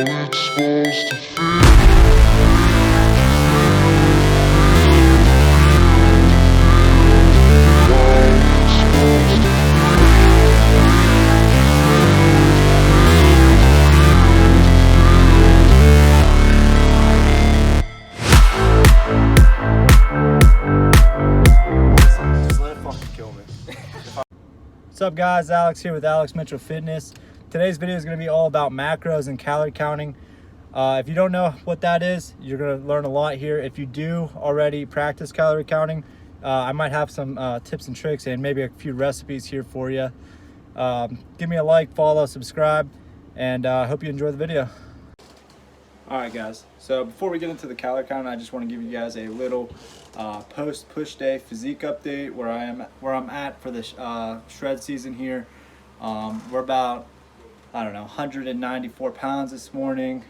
it's supposed to feel. Just let it fucking kill me. What's up guys, Alex here with Alex Mitchell Fitness. Today's video is going to be all about macros and calorie counting. If you don't know what that is, you're going to learn a lot here. If you do already practice calorie counting, I might have some tips and tricks and maybe a few recipes here for you. Give me a like, follow, subscribe, and I hope you enjoy the video. Alright guys, so before we get into the calorie count, I just want to give you guys a little post push day physique update where I'm at for the shred season here. We're about, I don't know, 194 pounds this morning,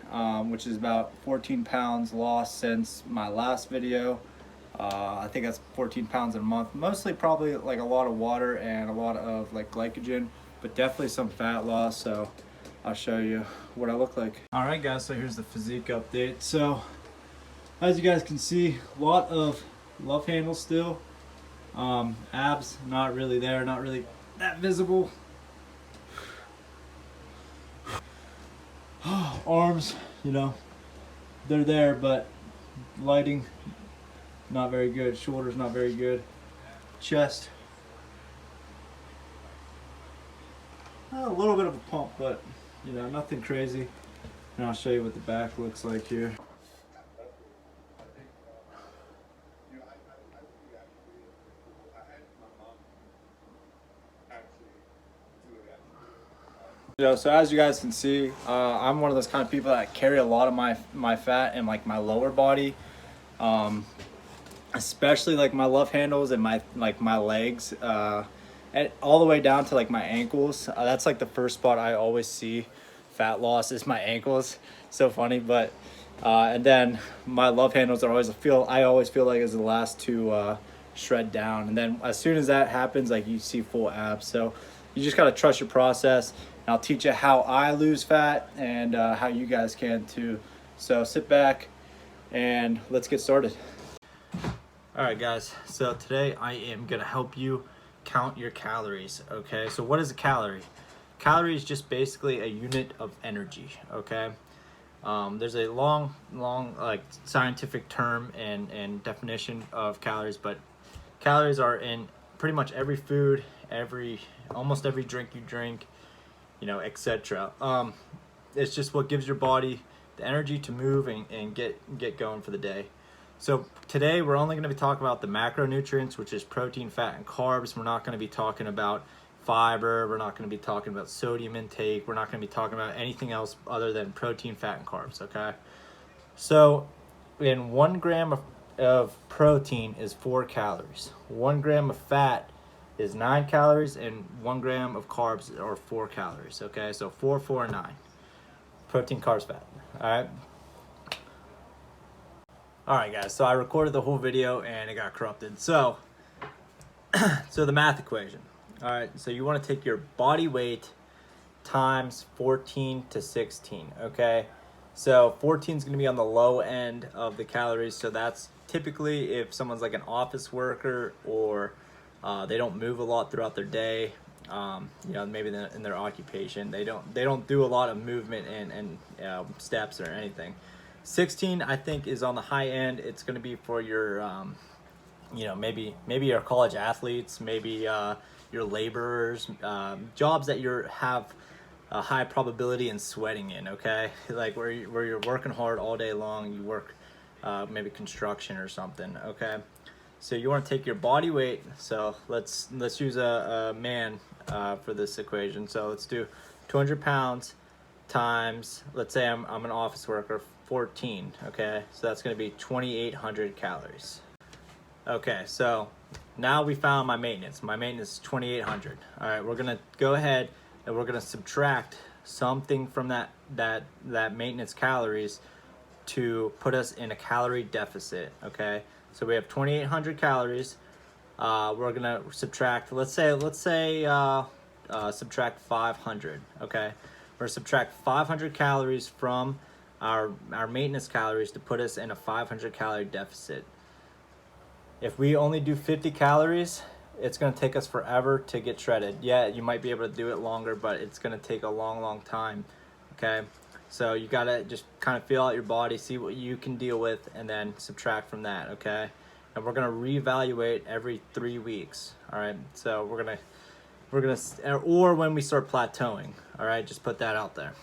which is about 14 pounds lost since my last video. I think that's 14 pounds in a month. Mostly probably like a lot of water and a lot of like glycogen, but definitely some fat loss. So I'll show you what I look like. All right guys, so here's the physique update. So as you guys can see, a lot of love handles still. Abs not really there, not really that visible. Arms, you know, they're there, but lighting not very good. Shoulders not very good. Chest, a little bit of a pump, but you know, nothing crazy. And I'll show you what the back looks like here. So as you guys can see, I'm one of those kind of people that carry a lot of my fat in like my lower body, especially like my love handles and my legs, and all the way down to like my ankles. That's like the first spot I always see fat loss is my ankles. So funny, but and then my love handles are always I always feel like is the last to shred down, and then as soon as that happens, like you see full abs. So you just gotta trust your process. And I'll teach you how I lose fat and how you guys can too. So sit back and let's get started. All right guys, so today I am gonna help you count your calories. Okay, so what is a calorie? Calorie is just basically a unit of energy. Okay, there's a long like scientific term and definition of calories, but calories are in pretty much every food, almost every drink you drink, you know, etc. It's just what gives your body the energy to move and get going for the day. So today we're only going to be talking about the macronutrients, which is protein, fat, and carbs. We're not going to be talking about fiber. We're not going to be talking about sodium intake. We're not going to be talking about anything else other than protein, fat, and carbs. Okay. So in 1 gram of protein is 4 calories. 1 gram of fat is 9 calories, and 1 gram of carbs are 4 calories. Okay, so 4, 4, and 9. Protein, carbs, fat. All right, guys. So I recorded the whole video and it got corrupted. So, so the math equation. All right. So you want to take your body weight times 14 to 16. Okay. So 14 is going to be on the low end of the calories. So that's typically if someone's like an office worker or they don't move a lot throughout their day. You know, maybe in their occupation, they don't do a lot of movement and steps or anything. 16, I think, is on the high end. It's going to be for your, you know, maybe your college athletes, maybe your laborers, jobs that have a high probability in sweating in. Okay, like where you're working hard all day long. You work maybe construction or something. Okay. So you want to take your body weight. So let's use a man for this equation. So let's do 200 pounds times, let's say I'm an office worker, 14. Okay, so that's going to be 2,800 calories. Okay, so now we found my maintenance. My maintenance is 2,800. All right, we're going to go ahead and we're going to subtract something from that maintenance calories to put us in a calorie deficit. Okay. So we have 2,800 calories. We're gonna subtract, let's say subtract 500. Okay, We're gonna subtract 500 calories from our maintenance calories to put us in a 500 calorie deficit. If we only do 50 calories, it's gonna take us forever to get shredded. Yeah, you might be able to do it longer, but it's gonna take a long time, okay? So you gotta just kind of feel out your body, see what you can deal with, and then subtract from that, okay? And we're gonna reevaluate every 3 weeks, all right? So we're gonna, or when we start plateauing, all right? Just put that out there.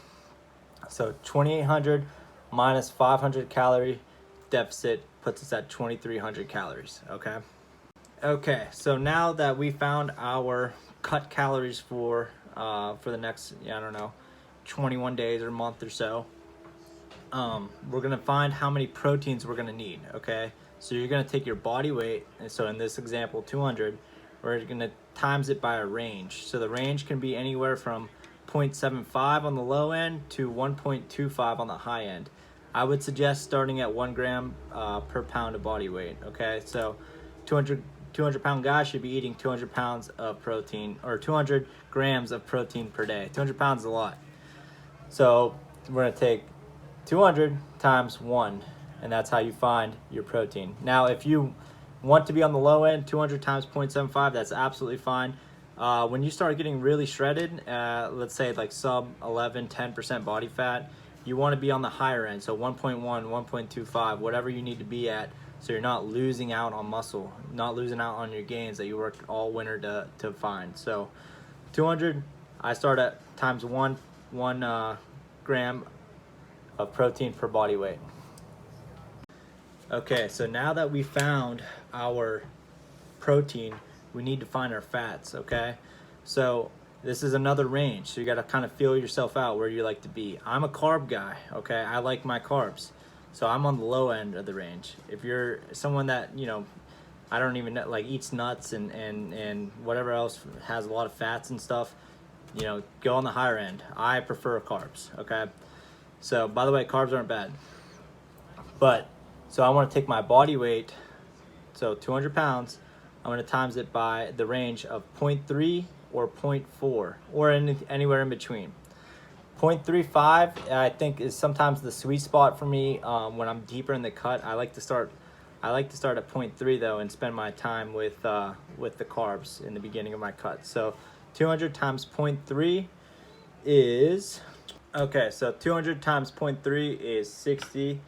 So 2,800 minus 500 calorie deficit puts us at 2,300 calories, okay? Okay, so now that we found our cut calories for the next, I don't know, 21 days or a month or so, we're gonna find how many proteins we're gonna need, okay? So you're gonna take your body weight, and so in this example, 200, we're gonna times it by a range. So the range can be anywhere from 0.75 on the low end to 1.25 on the high end. I would suggest starting at 1 gram per pound of body weight, okay? So 200 pound guy should be eating 200 pounds of protein, or 200 grams of protein per day. 200 pounds is a lot. So we're gonna take 200 times 1, and that's how you find your protein. Now, if you want to be on the low end, 200 times 0.75, that's absolutely fine. When you start getting really shredded, let's say like sub 11, 10% body fat, you wanna be on the higher end, so 1.1, 1.25, whatever you need to be at, so you're not losing out on muscle, not losing out on your gains that you worked all winter to find. So 200, I start at times 1 gram of protein per body weight. Okay, so now that we found our protein, we need to find our fats, okay? So this is another range, so you gotta kind of feel yourself out where you like to be. I'm a carb guy, okay? I like my carbs. So I'm on the low end of the range. If you're someone that, I don't even know, like eats nuts and whatever else has a lot of fats and stuff, go on the higher end. I prefer carbs, okay? So by the way, carbs aren't bad. But, so I wanna take my body weight, so 200 pounds, I'm gonna times it by the range of 0.3 or 0.4, or anywhere in between. 0.35 I think is sometimes the sweet spot for me when I'm deeper in the cut. I like to start at 0.3 though, and spend my time with the carbs in the beginning of my cut. So 200 times 0.3 is, okay, so 200 times 0.3 is 60.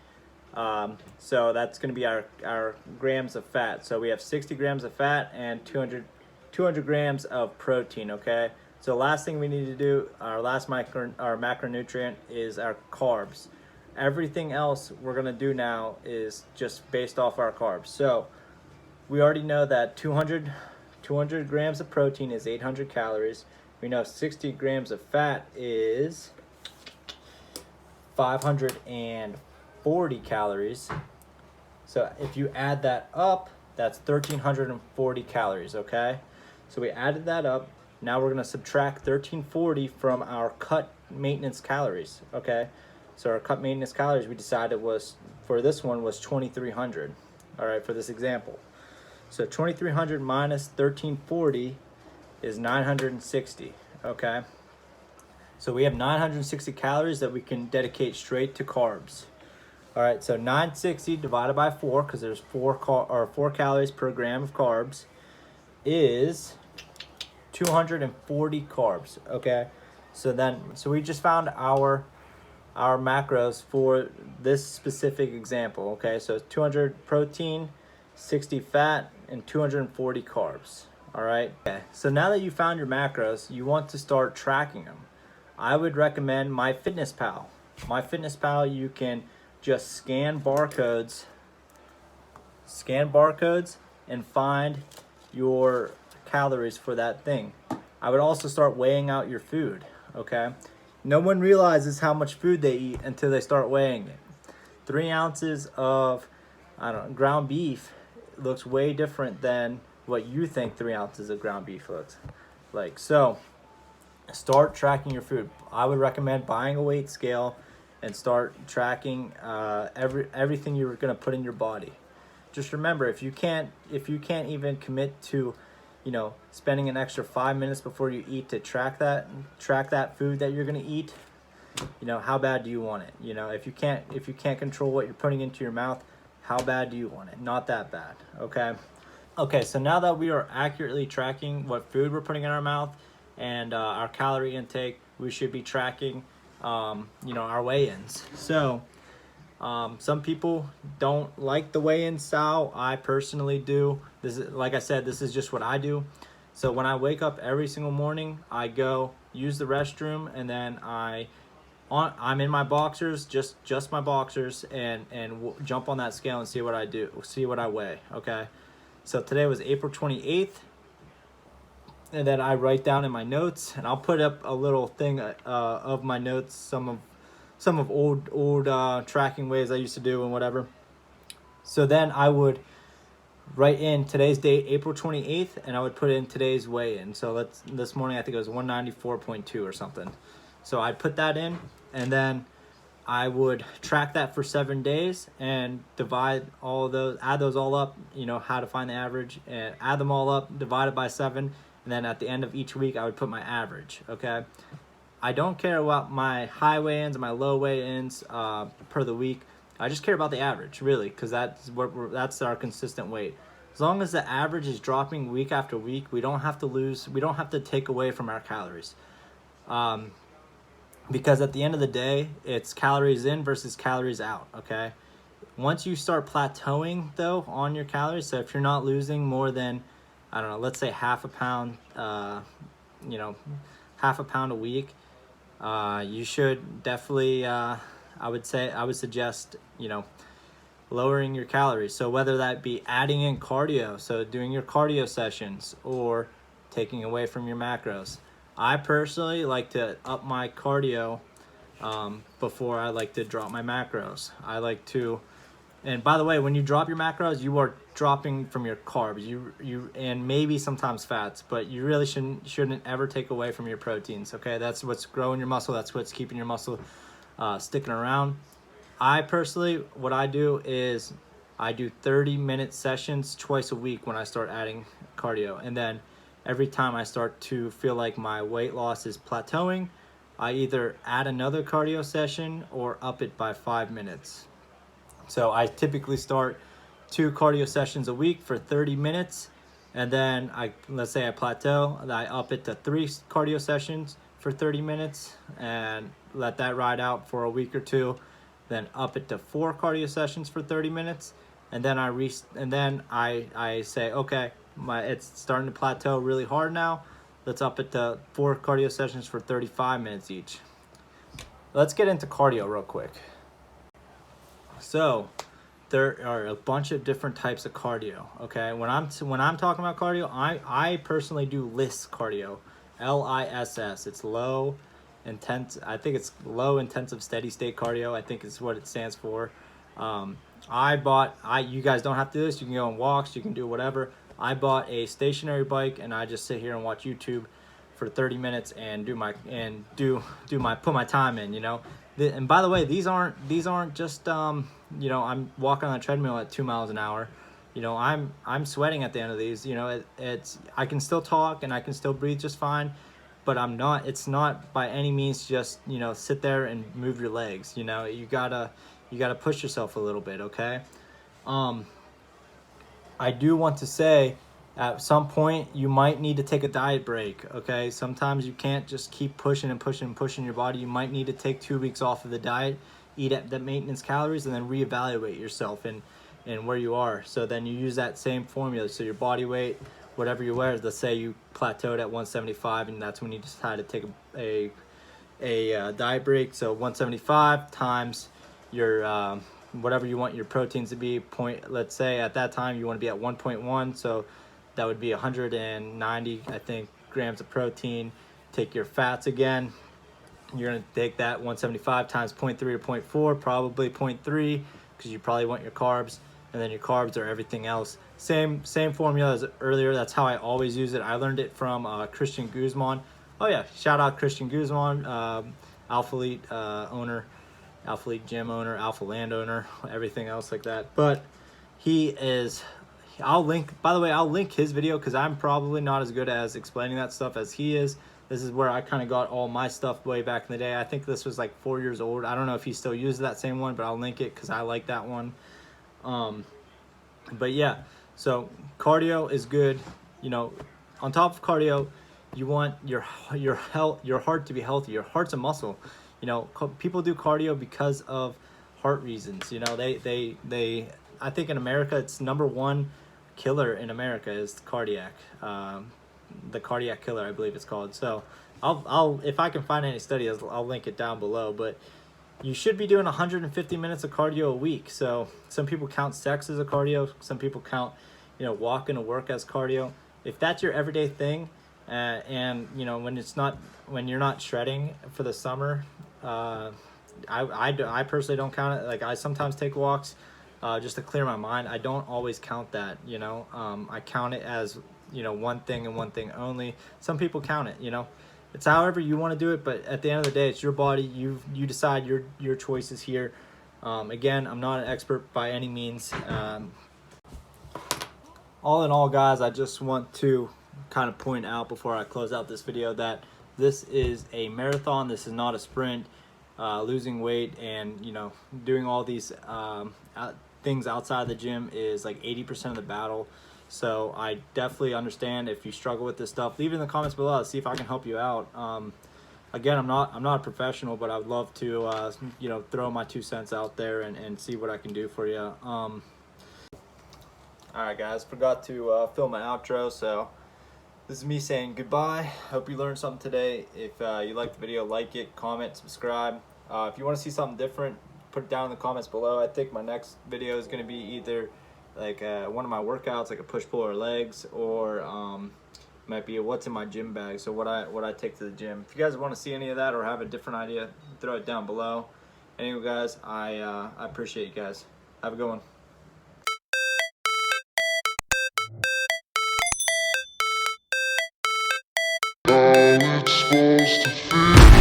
So that's going to be our grams of fat. So we have 60 grams of fat and 200 grams of protein, okay? So last thing we need to do, our last macronutrient is our carbs. Everything else we're gonna do now is just based off our carbs. So we already know that 200 grams of protein is 800 calories. We know 60 grams of fat is 540 calories. So if you add that up, that's 1,340 calories, okay? So we added that up. Now we're gonna subtract 1,340 from our cut maintenance calories, okay? So our cut maintenance calories we decided for this one was 2,300, all right, for this example. So 2,300 minus 1,340 is 960, okay? So we have 960 calories that we can dedicate straight to carbs. All right, so 960 divided by 4, because there's 4 calories per gram of carbs, is 240 carbs, okay? So we just found our macros for this specific example, okay? So 200 protein, 60 fat, and 240 carbs, all right? Okay, so now that you found your macros, you want to start tracking them. I would recommend MyFitnessPal. MyFitnessPal, you can just scan barcodes and find your calories for that thing. I would also start weighing out your food, okay? No one realizes how much food they eat until they start weighing it. 3 ounces of, ground beef looks way different than what you think 3 ounces of ground beef looks like. So start tracking your food. I would recommend buying a weight scale and start tracking everything you're gonna put in your body. Just remember, if you can't even commit to, spending an extra 5 minutes before you eat to track that food that you're gonna eat, You know, how bad do you want it? You know, if you can't control what you're putting into your mouth, how bad do you want it? Not that bad, okay? Okay, so now that we are accurately tracking what food we're putting in our mouth and our calorie intake, we should be tracking, you know, our weigh-ins. So some people don't like the weigh-in style. I personally do. This is, like I said, this is just what I do. So when I wake up every single morning, I go use the restroom, and then I'm in my boxers, just my boxers, and jump on that scale and see what I weigh. Okay. So today was April 28th, and then I write down in my notes, and I'll put up a little thing of my notes, some of old tracking ways I used to do and whatever. So then I would write in today's date, April 28th, and I would put in today's weigh-in. So this morning I think it was 194.2 or something. So I'd put that in, and then I would track that for 7 days and divide all of those, add those all up, you know, how to find the average, and add them all up, divide it by 7, and then at the end of each week, I would put my average, okay? I don't care about my high weigh-ins and my low weigh-ins per the week. I just care about the average, really, because that's our consistent weight. As long as the average is dropping week after week, we don't have to take away from our calories. Because at the end of the day, it's calories in versus calories out, okay? Once you start plateauing, though, on your calories, so if you're not losing more than, I don't know, let's say half a pound a week, you should definitely, I would suggest, you know, lowering your calories. So whether that be adding in cardio, so doing your cardio sessions, or taking away from your macros. I personally like to up my cardio before I like to drop my macros. I like to, and by the way, when you drop your macros, you are dropping from your carbs, you and maybe sometimes fats, but you really shouldn't ever take away from your proteins. Okay, that's what's growing your muscle. That's what's keeping your muscle sticking around. I personally, what I do is I do 30-minute sessions twice a week when I start adding cardio, and then every time I start to feel like my weight loss is plateauing, I either add another cardio session or up it by 5 minutes. So I typically start 2 cardio sessions a week for 30 minutes, and then let's say I plateau, I up it to 3 cardio sessions for 30 minutes and let that ride out for a week or two, then up it to 4 cardio sessions for 30 minutes, and then I say, okay, it's starting to plateau really hard now. Let's up it to 4 cardio sessions for 35 minutes each. Let's get into cardio real quick. So there are a bunch of different types of cardio. Okay, when I'm talking about cardio, I personally do LISS cardio, LISS. It's low intense. I think it's low intensive steady state cardio. I think is what it stands for. You guys don't have to do this. You can go on walks. You can do whatever. I bought a stationary bike, and I just sit here and watch YouTube for 30 minutes and put my time in, you know. And by the way, these aren't just you know, I'm walking on a treadmill at 2 miles an hour. You know, I'm sweating at the end of these. You know, I can still talk and I can still breathe just fine, but it's not by any means just, you know, sit there and move your legs. You know, you gotta push yourself a little bit, okay? I do want to say, at some point, you might need to take a diet break, okay? Sometimes you can't just keep pushing and pushing and pushing your body. You might need to take 2 weeks off of the diet, eat at the maintenance calories, and then reevaluate yourself and where you are. So then you use that same formula. So your body weight, whatever you wear, let's say you plateaued at 175, and that's when you decide to take a diet break. So 175 times your whatever you want your proteins to be, let's say at that time you want to be at 1.1, so that would be 190, I think, grams of protein. Take your fats again. You're going to take that 175 times 0.3 or 0.4, probably 0.3, because you probably want your carbs, and then your carbs are everything else. Same formula as earlier. That's how I always use it. I learned it from Christian Guzman. Oh yeah, shout out Christian Guzman, Alpha Elite owner, Alpha Elite gym owner, Alpha Land owner, everything else like that. But he I'll link, by the way, I'll link his video because I'm probably not as good as explaining that stuff as he is. This is where I kind of got all my stuff way back in the day. I think this was like 4 years old. I don't know if he still uses that same one, but I'll link it because I like that one. But yeah, so cardio is good. You know, on top of cardio, you want your heart to be healthy. Your heart's a muscle. You know, people do cardio because of heart reasons. You know, they I think in America it's #1 killer in America is cardiac. The cardiac killer, I believe it's called. So I'll if I can find any studies, I'll link it down below. But you should be doing 150 minutes of cardio a week. So some people count sex as a cardio. Some people count, you know, walking to work as cardio. If that's your everyday thing, and you know when you're not shredding for the summer, I personally don't count it. Like I sometimes take walks just to clear my mind. I don't always count that. You know, I count it as, you know, one thing and one thing only. Some people count it. You know, it's however you want to do it. But at the end of the day, it's your body. You decide your choices here. Again, I'm not an expert by any means. All in all, guys, I just want to kind of point out before I close out this video that this is a marathon. This is not a sprint. Losing weight and, you know, doing all these things outside the gym is like 80% of the battle. So I definitely understand if you struggle with this stuff. Leave it in the comments below. See if I can help you out. Again, I'm not a professional, but I would love to you know, throw my 2 cents out there and see what I can do for you. Alright guys, forgot to film my outro, so this is me saying goodbye. Hope you learned something today. If you liked the video, like it, comment, subscribe. If you want to see something different, put it down in the comments below. I think my next video is going to be either like one of my workouts, like a push-pull or legs, or might be a what's in my gym bag, so what I take to the gym. If you guys want to see any of that or have a different idea, throw it down below. Anyway guys, I appreciate you guys. Have a good one. How it's supposed to feel.